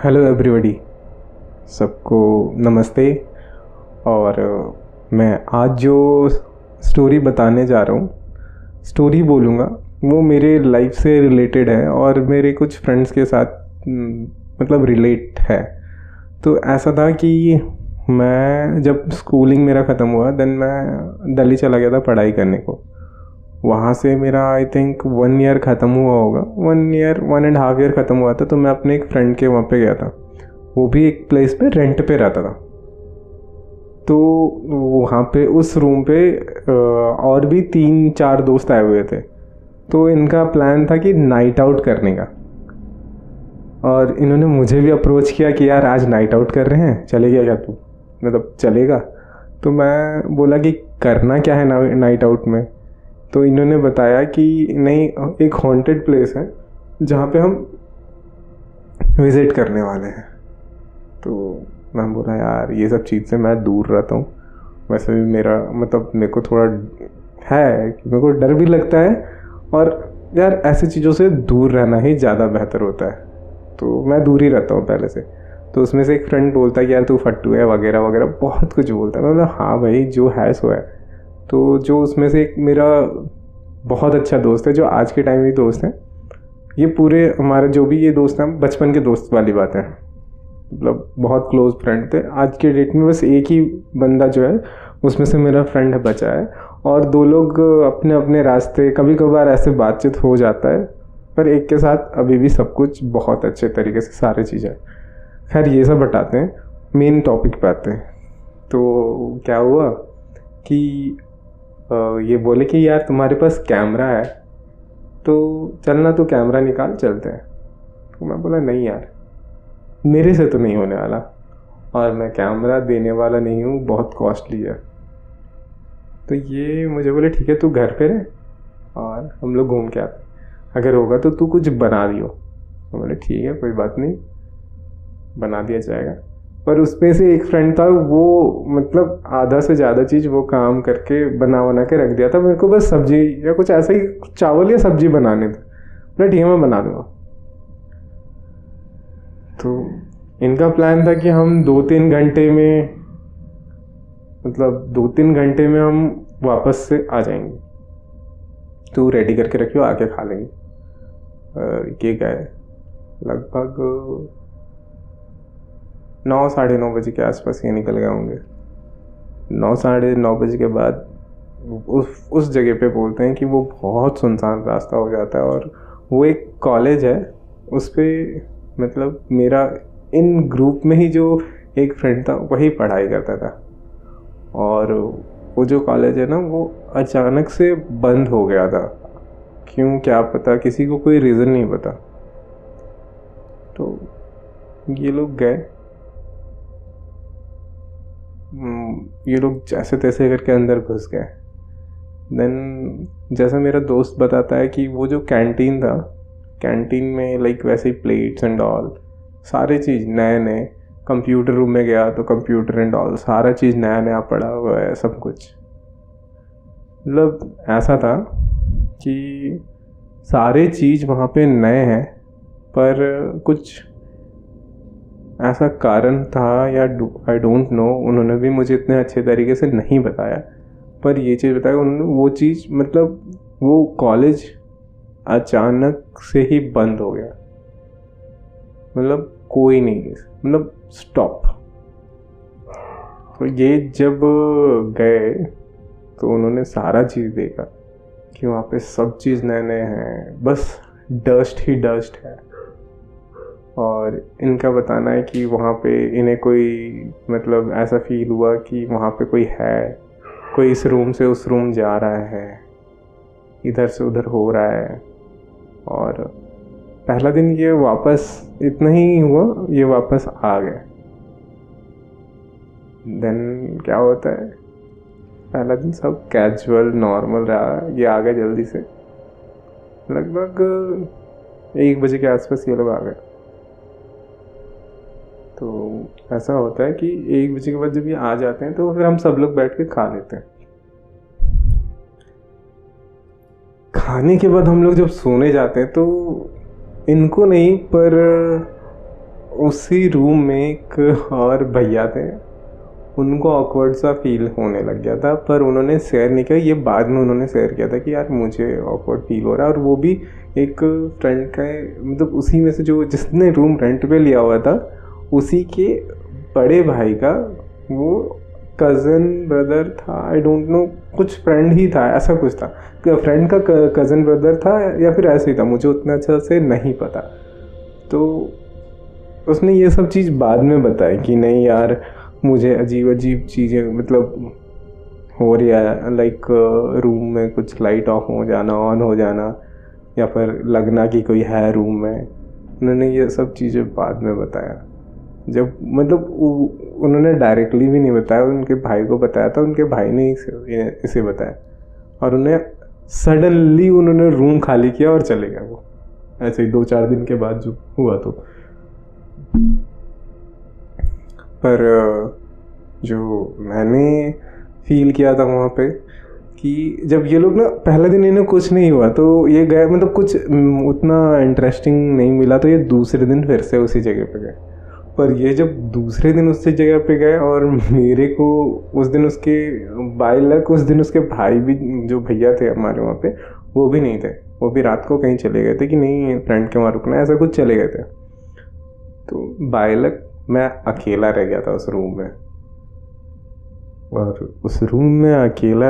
Hello everybody, सबको नमस्ते। और मैं आज जो स्टोरी बताने जा रहा हूँ, स्टोरी बोलूँगा, वो मेरे लाइफ से रिलेटेड है और मेरे कुछ फ्रेंड्स के साथ मतलब रिलेट है। तो ऐसा था कि मैं जब स्कूलिंग मेरा ख़त्म हुआ देन मैं दिल्ली चला गया था पढ़ाई करने को। वहाँ से मेरा आई थिंक 1 ईयर ख़त्म हुआ होगा, 1.5 ईयर ख़त्म हुआ था। तो मैं अपने एक फ्रेंड के वहाँ पे गया था, वो भी एक प्लेस पे रेंट पे रहता था। तो वहाँ पे उस रूम पे और भी 3-4 दोस्त आए हुए थे। तो इनका प्लान था कि नाइट आउट करने का, और इन्होंने मुझे भी अप्रोच किया कि यार आज नाइट आउट कर रहे हैं, चलेगा क्या तू, मतलब चलेगा। तो मैं बोला कि करना क्या है नाइट आउट में। तो इन्होंने बताया कि नहीं, एक हॉन्टेड प्लेस है जहाँ पे हम विज़िट करने वाले हैं। तो मैं बोला यार ये सब चीज़ से मैं दूर रहता हूँ। वैसे भी मेरा मतलब मेरे को थोड़ा है कि मेरे को डर भी लगता है, और यार ऐसी चीज़ों से दूर रहना ही ज़्यादा बेहतर होता है। तो मैं दूर ही रहता हूँ पहले से। तो उसमें से एक फ्रेंड बोलता है कि यार तू फट्टू है वगैरह वगैरह, बहुत कुछ बोलता है। मैं बोला हाँ भाई, जो है सो है। तो जो उसमें से एक मेरा बहुत अच्छा दोस्त है, जो आज के टाइम भी दोस्त है, ये पूरे हमारे जो भी ये दोस्त हैं बचपन के दोस्त वाली बात है, मतलब बहुत क्लोज फ्रेंड थे। आज के डेट में बस एक ही बंदा जो है उसमें से मेरा फ्रेंड बचा है, और 2 लोग अपने अपने रास्ते, कभी कभार ऐसे बातचीत हो जाता है, पर एक के साथ अभी भी सब कुछ बहुत अच्छे तरीके से सारी चीज़ें। खैर ये सब हटाते हैं, मेन टॉपिक पे आते हैं। तो क्या हुआ कि ये बोले कि यार तुम्हारे पास कैमरा है तो चलना, तो कैमरा निकाल चलते हैं। तो मैं बोला नहीं यार, मेरे से तो नहीं होने वाला, और मैं कैमरा देने वाला नहीं हूँ, बहुत कॉस्टली है। तो ये मुझे बोले ठीक है तू घर पे रह और हम लोग घूम के आते, अगर होगा तो तू कुछ बना दियो। तो बोले ठीक है कोई बात नहीं, बना दिया जाएगा। पर उसमें से एक फ्रेंड था, वो मतलब आधा से ज़्यादा चीज़ वो काम करके बना के रख दिया था। मेरे को बस सब्जी या कुछ ऐसा ही, चावल या सब्जी बनाने थे। बोले ठीक है मैं बना दूँगा। तो इनका प्लान था कि हम 2-3 घंटे में, मतलब 2-3 घंटे में हम वापस से आ जाएंगे, तो रेडी करके रखियो, आके खा लेंगे। ये गए लगभग 9-9:30 बजे के आसपास ये निकल गए होंगे। 9-9:30 बजे के बाद उस जगह पे बोलते हैं कि वो बहुत सुनसान रास्ता हो जाता है, और वो एक कॉलेज है उस पर, मतलब मेरा इन ग्रुप में ही जो एक फ्रेंड था वही पढ़ाई करता था, और वो जो कॉलेज है ना वो अचानक से बंद हो गया था। क्यों क्या पता, किसी को कोई रीज़न नहीं पता। तो ये लोग गए, ये लोग जैसे तैसे करके अंदर घुस गए। देन जैसा मेरा दोस्त बताता है कि वो जो कैंटीन था, कैंटीन में लाइक वैसे ही प्लेट्स एंड ऑल सारे चीज़ नए नए, कंप्यूटर रूम में गया तो कंप्यूटर एंड ऑल सारा चीज़ नया नया पड़ा हुआ है सब कुछ। मतलब ऐसा था कि सारे चीज़ वहाँ पे नए हैं, पर कुछ ऐसा कारण था या आई डोंट नो, उन्होंने भी मुझे इतने अच्छे तरीके से नहीं बताया, पर ये चीज़ बताया उन्होंने। वो चीज़ मतलब वो कॉलेज अचानक से ही बंद हो गया, मतलब कोई नहीं, मतलब स्टॉप। तो ये जब गए तो उन्होंने सारा चीज़ देखा कि वहाँ पे सब चीज़ नए नए हैं, बस डस्ट ही डस्ट है। और इनका बताना है कि वहाँ पे इन्हें कोई मतलब ऐसा फील हुआ कि वहाँ पे कोई है, कोई इस रूम से उस रूम जा रहा है, इधर से उधर हो रहा है। और पहला दिन ये वापस इतना ही हुआ, ये वापस आ गए। देन क्या होता है, पहला दिन सब कैजुअल नॉर्मल रहा, ये आ गए जल्दी से, लगभग 1 बजे के आसपास ये लोग आ गए। तो ऐसा होता है कि 1 बजे के बाद जब ये आ जाते हैं तो फिर हम सब लोग बैठ के खा लेते हैं। खाने के बाद हम लोग जब सोने जाते हैं तो इनको नहीं, पर उसी रूम में एक और भैया थे, उनको ऑकवर्ड सा फील होने लग गया था, पर उन्होंने शेयर नहीं किया। ये बाद में उन्होंने शेयर किया था कि यार मुझे ऑकवर्ड फील हो रहा है। और वो भी एक फ्रेंड का, मतलब उसी में से जो जिसने रूम रेंट पे लिया हुआ था, उसी के बड़े भाई का वो कज़न ब्रदर था, आई डोंट नो, कुछ फ्रेंड ही था, ऐसा कुछ था, फ्रेंड का कज़न ब्रदर था या फिर ऐसे ही था, मुझे उतना अच्छा से नहीं पता। तो उसने ये सब चीज़ बाद में बताई कि नहीं यार मुझे अजीब अजीब चीज़ें मतलब हो रही है, लाइक रूम में कुछ लाइट ऑफ हो जाना, ऑन हो जाना, या फिर लगना कि कोई है रूम में। उन्होंने ये सब चीज़ें बाद में बताया, जब मतलब उन्होंने डायरेक्टली भी नहीं बताया, उनके भाई को बताया था, उनके भाई ने इसे बताया, और उन्हें सडनली उन्होंने रूम खाली किया और चले गए वो, ऐसे ही 2-4 दिन के बाद जो हुआ। तो पर जो मैंने फील किया था वहाँ पे कि जब ये लोग ना, पहले दिन इन्हें कुछ नहीं हुआ तो ये गए, मतलब कुछ उतना इंटरेस्टिंग नहीं मिला, तो ये दूसरे दिन फिर से उसी जगह पे गए। पर ये जब दूसरे दिन उसी जगह पे गए, और मेरे को उस दिन उसके बाय लक उस दिन उसके भाई भी, जो भैया थे हमारे वहाँ पे, वो भी नहीं थे, वो भी रात को कहीं चले गए थे कि नहीं फ्रेंड के वहाँ रुकना, ऐसा कुछ चले गए थे। तो बाय लक मैं अकेला रह गया था उस रूम में, और उस रूम में अकेला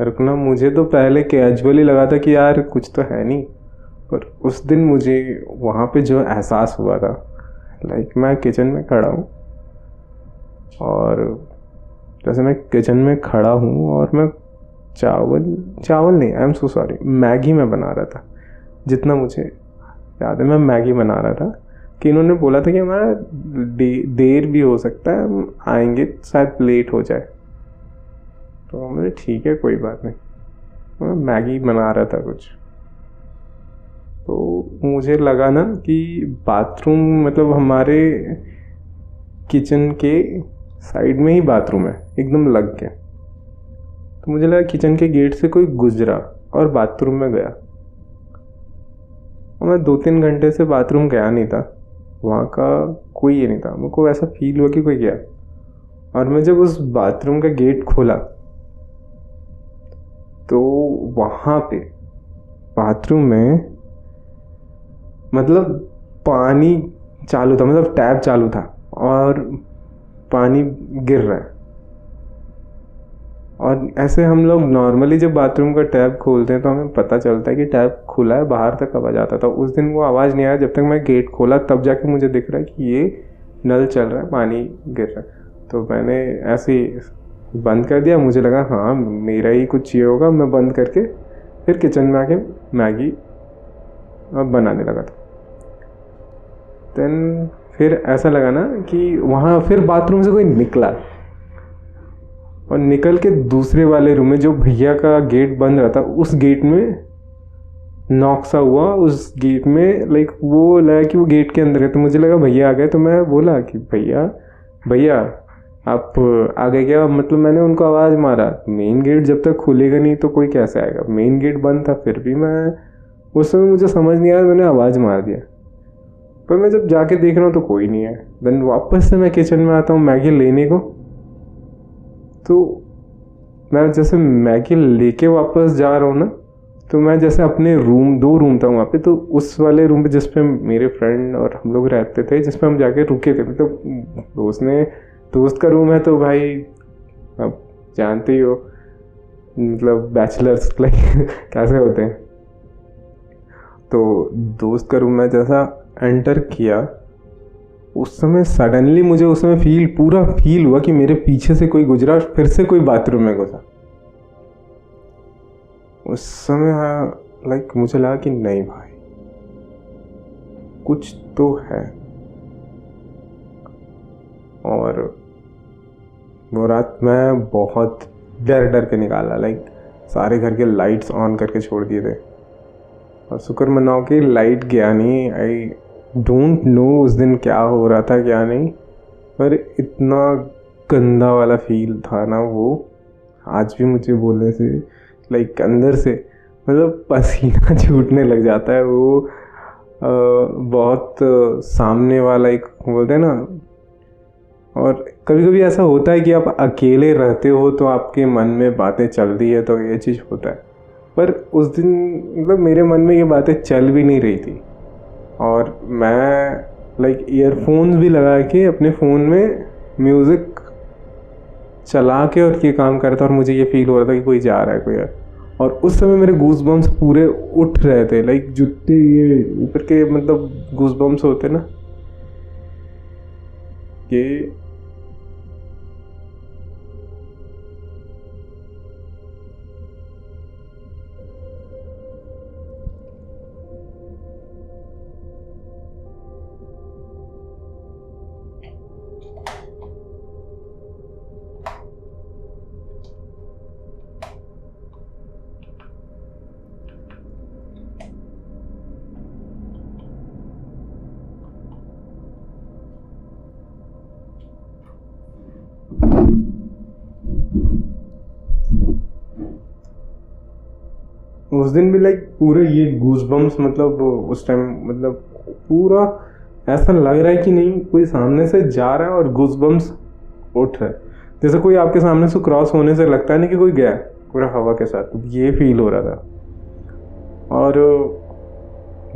रुकना मुझे तो पहले कैजुअली लगा था कि यार कुछ तो है नहीं, पर उस दिन मुझे वहाँ पे जो एहसास हुआ था, लाइक मैं किचन में खड़ा हूँ, और जैसे मैं किचन में खड़ा हूँ और मैं चावल नहीं, I am so sorry, Maggi में बना रहा था, जितना मुझे याद है मैं मैगी बना रहा था, कि इन्होंने बोला था कि हमारा देर भी हो सकता है, हम आएंगे शायद लेट हो जाए। तो मुझे ठीक है कोई बात नहीं, मैं मैगी बना रहा था कुछ। तो मुझे लगा ना कि बाथरूम, मतलब हमारे किचन के साइड में ही बाथरूम है, एकदम लग के। तो मुझे लगा किचन के गेट से कोई गुजरा और बाथरूम में गया, और मैं 2-3 घंटे से बाथरूम गया नहीं था, वहाँ का कोई ये नहीं था, मेरे को ऐसा फील हुआ कि कोई गया। और मैं जब उस बाथरूम का गेट खोला तो वहाँ पे बाथरूम में मतलब पानी चालू था, मतलब टैप चालू था और पानी गिर रहा है। और ऐसे हम लोग नॉर्मली जब बाथरूम का टैप खोलते हैं तो हमें पता चलता है कि टैप खुला है, बाहर तक आवाज़ आता था। उस दिन वो आवाज़ नहीं आया, जब तक मैं गेट खोला तब जाके मुझे दिख रहा है कि ये नल चल रहा है, पानी गिर रहा है। तो मैंने ऐसे ही बंद कर दिया, मुझे लगा हाँ मेरा ही कुछ ये होगा, मैं बंद करके फिर किचन में आके मैगी बनाने लगा था। देन फिर ऐसा लगा ना कि वहाँ फिर बाथरूम से कोई निकला, और निकल के दूसरे वाले रूम में जो भैया का गेट बंद रहा था, उस गेट में नॉक सा हुआ, उस गेट में लाइक वो लगा कि वो गेट के अंदर है। तो मुझे लगा भैया आ गए, तो मैं बोला कि भैया आप आ गए क्या? मतलब मैंने उनको आवाज़ मारा। मेन गेट जब तक खुलेगा नहीं तो कोई कैसे आएगा, मेन गेट बंद था। फिर भी मैं उस समय मुझे समझ नहीं आया, मैंने आवाज़ मार दिया। पर मैं जब जाके देख रहा हूँ तो कोई नहीं है। देन वापस से मैं किचन में आता हूँ मैगी लेने को, तो मैं जैसे मैगी लेके वापस जा रहा हूँ ना, तो मैं जैसे अपने रूम, 2 रूम था वहाँ पे, तो उस वाले रूम पे जिस पे मेरे फ्रेंड और हम लोग रहते थे, जिस पे हम जाके रुके थे, मतलब दोस्त का रूम है तो भाई अब जानते ही हो, मतलब बैचलर्स लाइक कैसे होते हैं। तो दोस्त का रूम में जैसा एंटर किया, उस समय सडनली मुझे उस समय पूरा फील हुआ कि मेरे पीछे से कोई गुजरा, फिर से कोई बाथरूम में घुसा। उस समय लाइक मुझे लगा कि नहीं भाई कुछ तो है। और वो रात मैं बहुत डर के निकाला, लाइक सारे घर के लाइट्स ऑन करके छोड़ दिए थे, और शुक्र मनाओ कि लाइट गया नहीं। आई डोंट नो उस दिन क्या हो रहा था क्या नहीं, पर इतना गंदा वाला फील था ना वो, आज भी मुझे बोलने से लाइक अंदर से मतलब पसीना छूटने लग जाता है। वो बहुत सामने वाला एक बोलते हैं ना। और कभी कभी ऐसा होता है कि आप अकेले रहते हो तो आपके मन में बातें चलती है, तो ये चीज़ होता है। पर उस दिन मतलब मेरे मन में ये बातें चल भी नहीं रही थी, और मैं लाइक ईयरफोन्स भी लगा के अपने फ़ोन में म्यूज़िक चला के और ये काम करता, और मुझे ये फील हो रहा था कि कोई जा रहा है, कोई है। और उस समय मेरे गूज बम्स पूरे उठ रहे थे, लाइक जुत्ते ये ऊपर के मतलब गूज बम्स होते ना, ये उस दिन भी लाइक पूरे ये गूज बम्स, मतलब उस टाइम मतलब पूरा ऐसा लग रहा है कि नहीं कोई सामने से जा रहा है और गूज बम्स उठ रहा है, जैसे कोई आपके सामने से क्रॉस होने से लगता है नहीं कि कोई गया है, पूरा हवा के साथ ये फील हो रहा था। और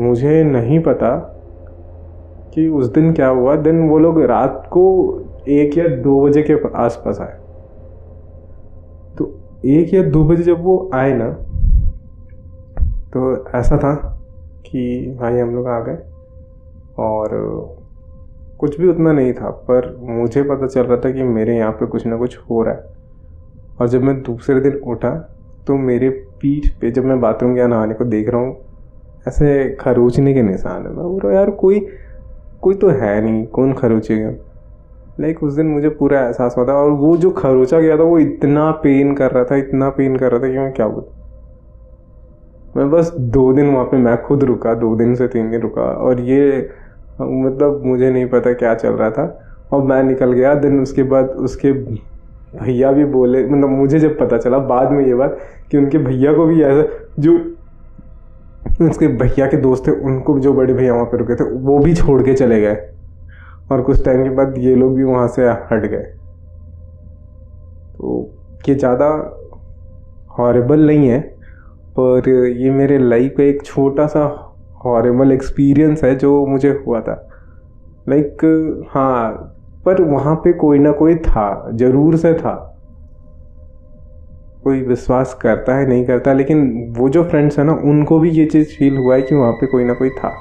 मुझे नहीं पता कि उस दिन क्या हुआ। देन वो लोग रात को 1 या 2 बजे के आसपास आए। तो 1 या 2 बजे जब वो आए ना, तो ऐसा था कि भाई हम लोग आ गए, और कुछ भी उतना नहीं था, पर मुझे पता चल रहा था कि मेरे यहाँ पे कुछ ना कुछ हो रहा है। और जब मैं दूसरे दिन उठा तो मेरे पीठ पे, जब मैं बाथरूम गया नहाने को, देख रहा हूँ ऐसे खरोचने के निशान है। मैं बोल रहा यार कोई तो है नहीं, कौन खरोचेगा। लाइक उस दिन मुझे पूरा एहसास हुआ था, और वो जो खरोचा गया था वो इतना पेन कर रहा था, इतना पेन कर रहा था कि मैं क्या बोलूँ। मैं बस 2 दिन वहाँ पे मैं खुद रुका, 2 दिन से 3 दिन रुका, और ये मतलब मुझे नहीं पता क्या चल रहा था, और मैं निकल गया। दिन उसके बाद उसके भैया भी बोले, मतलब मुझे जब पता चला बाद में ये बात कि उनके भैया को भी ऐसा, जो उसके भैया के दोस्त थे उनको, जो बड़े भैया वहाँ पे रुके थे, वो भी छोड़ के चले गए, और कुछ टाइम के बाद ये लोग भी वहाँ से हट गए। तो ये ज़्यादा हॉरिबल नहीं है, पर ये मेरे लाइफ का एक छोटा सा हॉरिबल एक्सपीरियंस है जो मुझे हुआ था। लाइक हाँ, पर वहाँ पे कोई ना कोई था, ज़रूर से था। कोई विश्वास करता है नहीं करता, लेकिन वो जो फ्रेंड्स है ना, उनको भी ये चीज़ फील हुआ है कि वहाँ पे कोई ना कोई था।